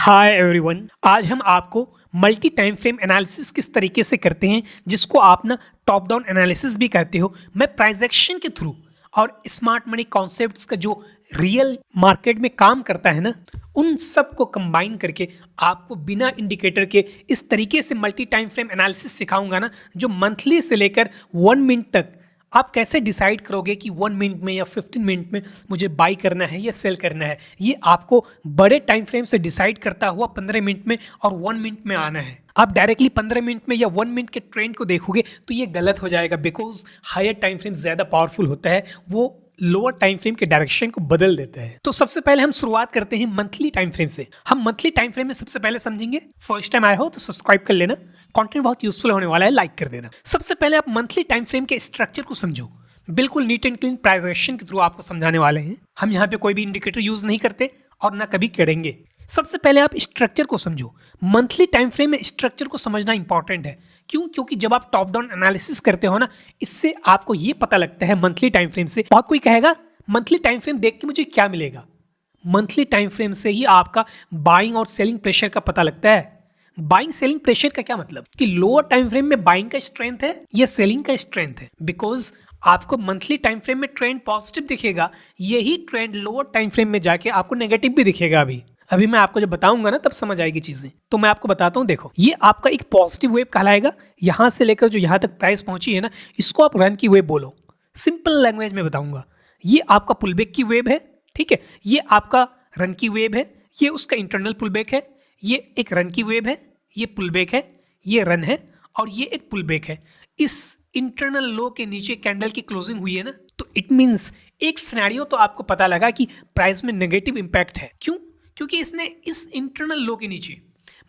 Hi everyone, आज हम आपको मल्टी टाइम फ्रेम एनालिसिस किस तरीके से करते हैं, जिसको आप ना टॉप डाउन एनालिसिस भी कहते हो। मैं प्राइस एक्शन के थ्रू और स्मार्ट मनी कॉन्सेप्ट्स का जो रियल मार्केट में काम करता है ना, उन सब को कंबाइन करके आपको बिना इंडिकेटर के इस तरीके से मल्टी टाइम फ्रेम एनालिसिस सिखाऊंगा ना, जो मंथली से लेकर 1 मिनट तक आप कैसे डिसाइड करोगे कि 1 मिनट में या 15 मिनट में मुझे बाई करना है या सेल करना है। ये आपको बड़े टाइम फ्रेम से डिसाइड करता हुआ 15 मिनट में और 1 मिनट में आना है। आप डायरेक्टली 15 मिनट में या 1 मिनट के ट्रेंड को देखोगे तो ये गलत हो जाएगा, बिकॉज हायर टाइम फ्रेम ज़्यादा पावरफुल होता है, वो लोअर टाइम फ्रेम के डायरेक्शन को बदल देता है। तो सबसे पहले हम शुरुआत करते हैं मंथली टाइम फ्रेम से। हम मंथली टाइम फ्रेम में सबसे पहले समझेंगे। फर्स्ट टाइम आए हो तो सब्सक्राइब कर लेना, कंटेंट बहुत यूजफुल होने वाला है, लाइक कर देना। सबसे पहले आप मंथली टाइम फ्रेम के स्ट्रक्चर को समझो। बिल्कुल neat and clean price action के थ्रू आपको समझाने वाले हैं। हम यहाँ पे कोई भी इंडिकेटर यूज नहीं करते और ना कभी करेंगे। सबसे पहले आप स्ट्रक्चर को समझो। मंथली टाइम फ्रेम में स्ट्रक्चर को समझना इंपॉर्टेंट है। क्यों? क्योंकि जब आप टॉप डाउन एनालिसिस करते हो ना, इससे आपको ये पता लगता है मंथली टाइम फ्रेम से। बहुत कोई कहेगा मंथली टाइम फ्रेम देख के मुझे क्या मिलेगा। मंथली टाइम फ्रेम से ही आपका बाइंग और सेलिंग प्रेशर का पता लगता है। बाइंग सेलिंग प्रेशर का क्या मतलब कि लोअर टाइम फ्रेम में बाइंग का स्ट्रेंथ है या सेलिंग का स्ट्रेंथ है। बिकॉज आपको मंथली टाइम फ्रेम में ट्रेंड पॉजिटिव दिखेगा, यही ट्रेंड लोअर टाइम फ्रेम में जाके आपको नेगेटिव भी दिखेगा। अभी मैं आपको जब बताऊंगा ना तब समझ आएगी चीजें। तो मैं आपको बताता हूं, देखो ये आपका एक पॉजिटिव वेव कहलाएगा। यहां से लेकर जो यहां तक प्राइस पहुंची है ना, इसको आप रन की वेव बोलो। सिंपल लैंग्वेज में बताऊंगा। ये आपका पुलबैक की वेव है, ठीक है। ये आपका रन की वेव है, ये उसका इंटरनल पुलबैक है। ये एक रन की वेव है, ये पुलबैक है, ये रन है और ये एक पुलबैक है। इस इंटरनल लो के नीचे कैंडल की क्लोजिंग हुई है ना, तो इट मींस एक सिनेरियो तो आपको पता लगा कि प्राइस में नेगेटिव इंपैक्ट है। क्यों? क्योंकि इसने इस इंटरनल लो के नीचे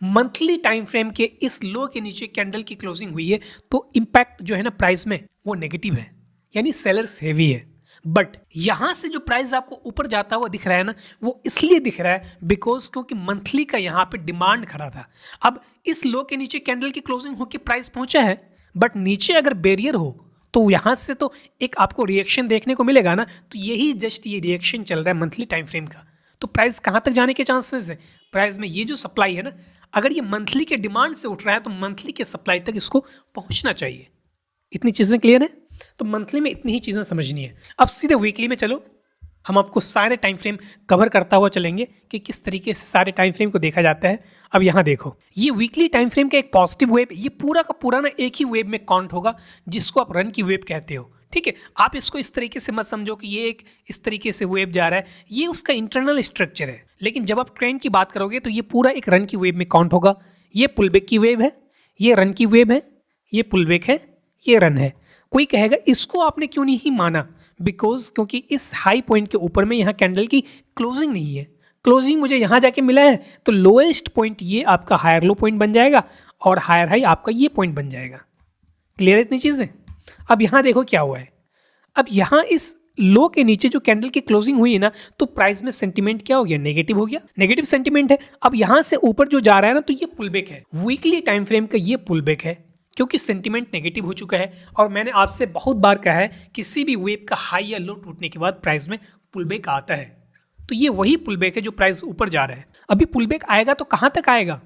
मंथली टाइम फ्रेम के इस लो के नीचे कैंडल की क्लोजिंग हुई है, तो इंपैक्ट जो है ना प्राइस में वो नेगेटिव है, यानी सेलर्स हेवी है। बट यहां से जो प्राइस आपको ऊपर जाता हुआ दिख रहा है ना, वो इसलिए दिख रहा है बिकॉज क्योंकि मंथली का यहां पे डिमांड खड़ा था। अब इस लो के नीचे कैंडल की क्लोजिंग होकर प्राइस पहुंचा है, बट नीचे अगर बैरियर हो तो यहां से तो एक आपको रिएक्शन देखने को मिलेगा ना। तो यही जस्ट ये रिएक्शन चल रहा है मंथली टाइम फ्रेम का। तो प्राइस कहां तक जाने के चांसेस है? प्राइस में ये जो सप्लाई है ना, अगर ये मंथली के डिमांड से उठ रहा है तो मंथली के सप्लाई तक इसको पहुंचना चाहिए। इतनी चीजें क्लियर है? तो मंथली में इतनी ही चीजें समझनी है। अब सीधे वीकली में चलो, हम आपको सारे टाइम फ्रेम कवर करता हुआ चलेंगे कि किस तरीके से सारे टाइम फ्रेम को देखा जाता है। अब यहाँ देखो, ये वीकली टाइम फ्रेम का एक पॉजिटिव वेव, ये पूरा का पूरा ना एक ही वेव में काउंट होगा, जिसको आप रन की वेव कहते हो, ठीक है। आप इसको इस तरीके से मत समझो कि ये एक इस तरीके से वेव जा रहा है, ये उसका इंटरनल स्ट्रक्चर है। लेकिन जब आप ट्रेंड की बात करोगे तो ये पूरा एक रन की वेव में काउंट होगा। ये पुलबैक की वेव है, ये रन की वेव है, ये पुलबैक है, ये रन है। कोई कहेगा इसको आपने क्यों नहीं माना? बिकॉज क्योंकि इस हाई पॉइंट के ऊपर में यहाँ कैंडल की क्लोजिंग नहीं है। क्लोजिंग मुझे यहाँ जाके मिला है, तो लोएस्ट पॉइंट ये आपका हायर लो पॉइंट बन जाएगा और हायर हाई आपका ये पॉइंट बन जाएगा। क्लियर है इतनी चीज़ें? अब यहाँ देखो क्या हुआ है। अब यहाँ इस लो के नीचे जो कैंडल की क्लोजिंग हुई है ना, तो प्राइस में सेंटीमेंट क्या हो गया? नेगेटिव हो गया, नेगेटिव सेंटीमेंट है। अब यहाँ से ऊपर जो जा रहा है ना, तो ये पुलबैक है। वीकली टाइम फ्रेम का ये पुलबैक है, क्योंकि सेंटीमेंट नेगेटिव हो चुका है। और मैंने आपसे बहुत बार कहा है, किसी भी वेव का हाई या लो टूटने के बाद प्राइस में पुलबैक आता है। तो ये वही पुलबैक है जो प्राइस ऊपर जा रहा है। अभी पुलबैक आएगा तो कहाँ तक आएगा?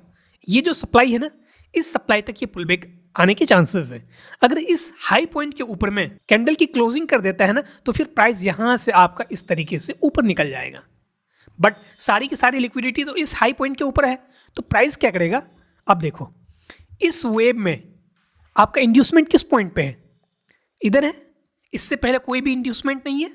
ये जो सप्लाई है ना, इस सप्लाई तक ये पुलबैक आने के चांसेस है। अगर इस हाई पॉइंट के ऊपर में कैंडल की क्लोजिंग कर देता है ना, तो फिर प्राइस यहाँ से आपका इस तरीके से ऊपर निकल जाएगा। बट सारी की सारी लिक्विडिटी तो इस हाई पॉइंट के ऊपर है, तो प्राइस क्या करेगा? अब देखो, इस वेव में आपका इंड्यूसमेंट किस पॉइंट पे है? इधर है। इससे पहले कोई भी इंड्यूसमेंट नहीं है।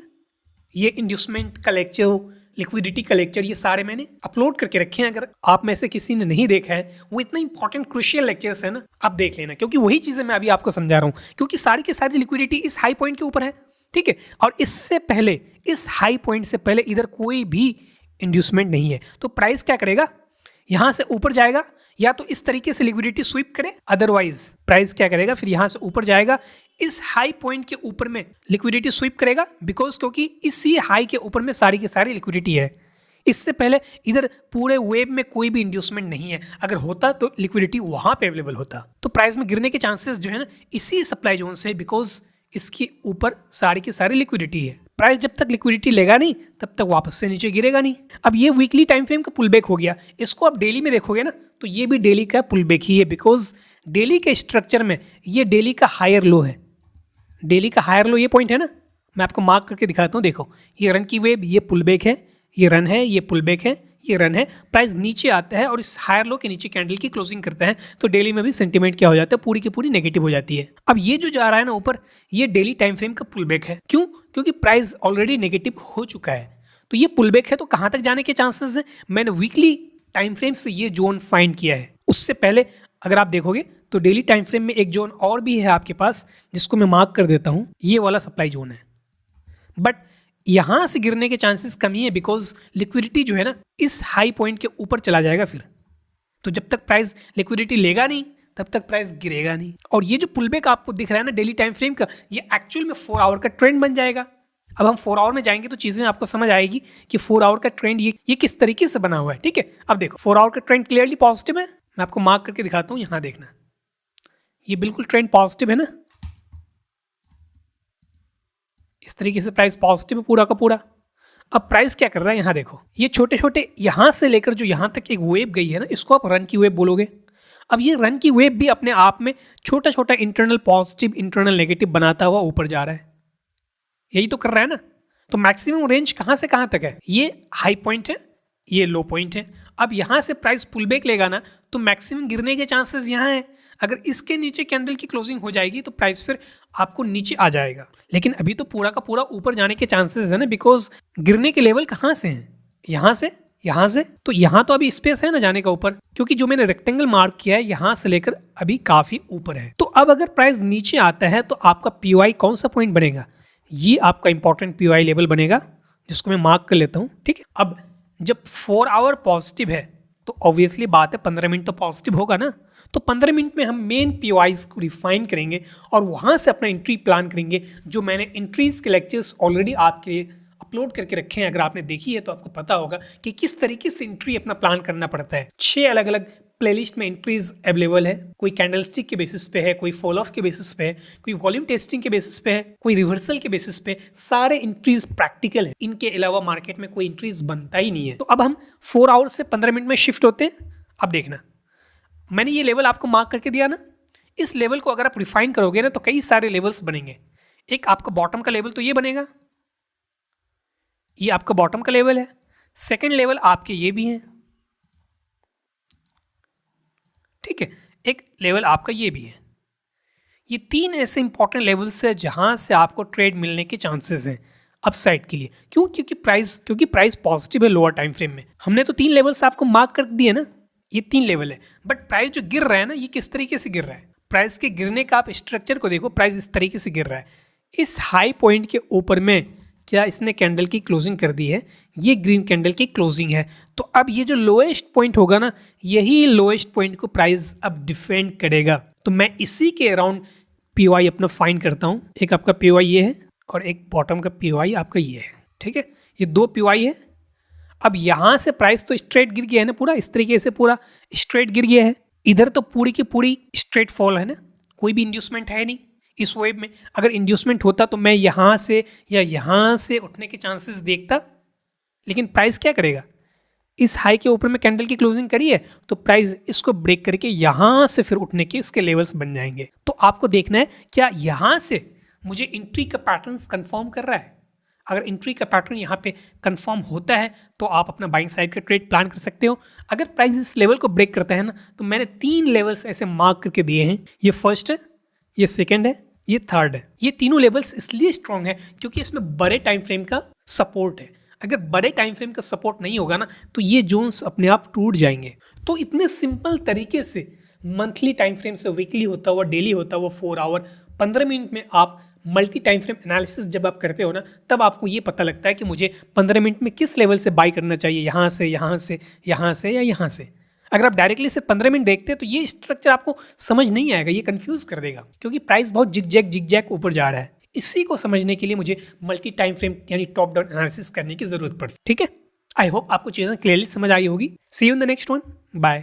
ये इंड्यूसमेंट का लेक्चर, लिक्विडिटी का लेक्चर, ये सारे मैंने अपलोड करके रखे हैं। अगर आप में से किसी ने नहीं देखा है, वो इतना इंपॉर्टेंट क्रूशियल लेक्चर्स है ना, आप देख लेना, क्योंकि वही चीज़ें मैं अभी आपको समझा रहा हूँ। क्योंकि सारी की सारी लिक्विडिटी इस हाई पॉइंट के ऊपर है, ठीक है। और इससे पहले, इस हाई पॉइंट से पहले इधर कोई भी इंड्यूसमेंट नहीं है। तो प्राइस क्या करेगा? यहाँ से ऊपर जाएगा, या तो इस तरीके से लिक्विडिटी स्वीप करे, अदरवाइज प्राइस क्या करेगा? फिर यहाँ से ऊपर जाएगा, इस हाई पॉइंट के ऊपर में लिक्विडिटी स्वीप करेगा। बिकॉज क्योंकि इसी हाई के ऊपर में सारी की सारी लिक्विडिटी है। इससे पहले इधर पूरे वेब में कोई भी इंड्यूसमेंट नहीं है। अगर होता तो लिक्विडिटी वहां पे अवेलेबल होता। तो प्राइस में गिरने के चांसेस जो है ना, इसी सप्लाई जोन से, बिकॉज इसके ऊपर सारी की सारी लिक्विडिटी है। प्राइस जब तक लिक्विडिटी लेगा नहीं तब तक वापस से नीचे गिरेगा नहीं। अब ये वीकली टाइम फ्रेम का पुल बैक हो गया, इसको आप डेली में देखोगे ना तो ये भी डेली का पुल बैक ही है, बिकॉज डेली के स्ट्रक्चर में ये डेली का हायर लो है। डेली का हायर लो ये पॉइंट है ना, मैं आपको मार्क करके दिखाता हूँ। देखो ये रन की वेव, ये पुल बैक है, ये रन है, ये पुल बैक है, ये रन है, प्राइस नीचे आता है और इस हायर लो के नीचे कैंडल की क्लोजिंग करता है, तो डेली में भी सेंटीमेंट क्या हो जाता है, पूरी की पूरी नेगेटिव हो जाती है। अब ये जो जा रहा है ना ऊपर, ये डेली टाइम फ्रेम का पुल बैक है। क्यों? क्योंकि प्राइस ऑलरेडी नेगेटिव हो चुका है, तो ये पुल बैक है, तो कहाँ तक जाने के चांसेस हैं? मैंने वीकली टाइम फ्रेम से ये जोन फाइंड किया है। उससे पहले अगर आप देखोगे तो डेली टाइम फ्रेम में एक जोन और भी है आपके पास, जिसको मैं मार्क कर देता हूँ, ये वाला सप्लाई जोन है। बट यहां से गिरने के चांसेस कम ही है, बिकॉज लिक्विडिटी जो है ना इस हाई पॉइंट के ऊपर चला जाएगा फिर। तो जब तक प्राइस लिक्विडिटी लेगा नहीं तब तक प्राइस गिरेगा नहीं। और ये जो पुलबैक आपको दिख रहा है ना डेली टाइम फ्रेम का, ये एक्चुअल में 4 आवर का ट्रेंड बन जाएगा। अब हम 4 आवर में जाएंगे तो चीजें आपको समझ आएगी कि 4 आवर का ट्रेंड ये किस तरीके से बना हुआ है। ठीक है, अब देखो 4 आवर का ट्रेंड क्लियरली पॉजिटिव है। मैं आपको मार्क करके दिखाता हूँ, यहां देखना, ये बिल्कुल ट्रेंड पॉजिटिव है ना, इस तरीके से प्राइस पॉजिटिव है पूरा का पूरा। अब प्राइस क्या कर रहा है, यहां देखो, ये छोटे छोटे यहां से लेकर जो यहां तक एक वेव गई है ना, इसको आप रन की वेव बोलोगे। अब ये रन की वेव भी अपने आप में छोटा छोटा इंटरनल पॉजिटिव इंटरनल नेगेटिव बनाता हुआ ऊपर जा रहा है, यही तो कर रहा है ना। तो मैक्सिमम रेंज कहां से कहां तक है, ये हाई पॉइंट है, ये लो पॉइंट है। अब यहां से प्राइस पुल बैक लेगा ना तो मैक्सिमम गिरने के चांसेस यहां है। अगर इसके नीचे कैंडल की क्लोजिंग हो जाएगी तो प्राइस फिर आपको नीचे आ जाएगा, लेकिन अभी तो पूरा का पूरा ऊपर जाने के चांसेस है ना, बिकॉज गिरने के लेवल कहां से हैं, यहां से, यहां से। तो यहां तो अभी स्पेस है ना जाने का ऊपर, क्योंकि जो मैंने रेक्टेंगल मार्क किया है यहां से लेकर अभी काफी ऊपर है। तो अब अगर प्राइस नीचे आता है तो आपका पीओआई कौन सा पॉइंट बनेगा, ये आपका इंपॉर्टेंट पीओआई लेवल बनेगा, जिसको मैं मार्क कर लेता हूं। ठीक है, अब जब 4 आवर पॉजिटिव है तो ऑब्वियसली बात है 15 मिनट तो पॉजिटिव होगा ना। तो 15 मिनट में हम मेन पीओआईज को रिफाइन करेंगे और वहां से अपना एंट्री प्लान करेंगे, जो मैंने एंट्रीज के लेक्चर्स ऑलरेडी आपके लिए अपलोड करके रखे हैं। अगर आपने देखी है तो आपको पता होगा कि किस तरीके से एंट्री अपना प्लान करना पड़ता है। 6 अलग अलग प्लेलिस्ट में एंट्रीज अवेलेबल है, कोई कैंडलस्टिक के बेसिस पे है, कोई फॉल ऑफ के बेसिस पे है, कोई वॉल्यूम टेस्टिंग के बेसिस पे है, कोई रिवर्सल के बेसिस पे। सारे एंट्रीज प्रैक्टिकल है, इनके अलावा मार्केट में कोई एंट्रीज बनता ही नहीं है। तो अब हम 4 आवर से 15 मिनट में शिफ्ट होते हैं। अब देखना, मैंने ये लेवल आपको मार्क करके दिया ना, इस लेवल को अगर आप रिफाइन करोगे ना तो कई सारे लेवल्स बनेंगे। एक आपका बॉटम का लेवल तो ये बनेगा, ये आपका बॉटम का लेवल है। सेकंड लेवल आपके ये भी हैं, ठीक है, एक लेवल आपका ये भी है। ये 3 ऐसे इंपॉर्टेंट लेवल्स है जहां से आपको ट्रेड मिलने के चांसेस हैं अपसाइड के लिए। क्यों? क्योंकि प्राइस पॉजिटिव है लोअर टाइम फ्रेम में। हमने तो 3 लेवल्स आपको मार्क कर दिए ना, ये 3 लेवल है। बट प्राइस जो गिर रहा है ना, ये किस तरीके से गिर रहा है, प्राइस के गिरने का आप स्ट्रक्चर को देखो, प्राइस इस तरीके से गिर रहा है। इस हाई पॉइंट के ऊपर में क्या इसने कैंडल की क्लोजिंग कर दी है, ये ग्रीन कैंडल की क्लोजिंग है। तो अब ये जो लोएस्ट पॉइंट होगा ना, यही लोएस्ट पॉइंट को प्राइस अब डिफेंड करेगा। तो मैं इसी के अराउंड पीओआई अपना फाइंड करता हूँ। एक आपका पीओआई ये है और एक बॉटम का पीओआई आपका ये है, ठीक है, ये 2 पीओआई है। अब यहां से प्राइस तो स्ट्रेट गिर गया है ना, पूरा इस तरीके से पूरा स्ट्रेट गिर गया है। इधर तो पूरी की पूरी स्ट्रेट फॉल है ना, कोई भी इंड्यूसमेंट है नहीं इस वेव में। अगर इंड्यूसमेंट होता तो मैं यहां से या यहां से उठने के चांसेस देखता, लेकिन प्राइस क्या करेगा, इस हाई के ऊपर में कैंडल की क्लोजिंग करी है तो प्राइस इसको ब्रेक करके यहां से फिर उठने के इसके लेवल्स बन जाएंगे। तो आपको देखना है क्या यहां से मुझे एंट्री का पैटर्न कंफर्म कर रहा है। अगर एंट्री का पैटर्न यहाँ पे कंफर्म होता है तो आप अपना बाइंग साइड का ट्रेड प्लान कर सकते हो। अगर प्राइस इस लेवल को ब्रेक करता है ना, तो मैंने 3 लेवल्स ऐसे मार्क करके दिए हैं, ये फर्स्ट है, ये सेकंड है, ये थर्ड है। ये तीनों लेवल्स इसलिए स्ट्रॉन्ग है क्योंकि इसमें बड़े टाइम फ्रेम का सपोर्ट है। अगर बड़े टाइम फ्रेम का सपोर्ट नहीं होगा ना तो ये जोन्स अपने आप टूट जाएंगे। तो इतने सिंपल तरीके से मंथली टाइम फ्रेम से वीकली होता हुआ, डेली होता हुआ 4 आवर 15 मिनट में आप मल्टी टाइम फ्रेम एनालिसिस जब आप करते हो ना, तब आपको ये पता लगता है कि मुझे 15 मिनट में किस लेवल से बाई करना चाहिए, यहाँ से यहाँ से यहाँ से या यहाँ से। अगर आप डायरेक्टली सिर्फ 15 मिनट देखते हैं तो ये स्ट्रक्चर आपको समझ नहीं आएगा, ये कंफ्यूज कर देगा, क्योंकि प्राइस बहुत जिग-जैग ऊपर जा रहा है। इसी को समझने के लिए मुझे मल्टी टाइम फ्रेम यानी टॉप डाउन एनालिसिस करने की जरूरत पड़ती है। ठीक है, आई होप आपको चीज़ें क्लियरली समझ आई होगी। See you in the next one, bye.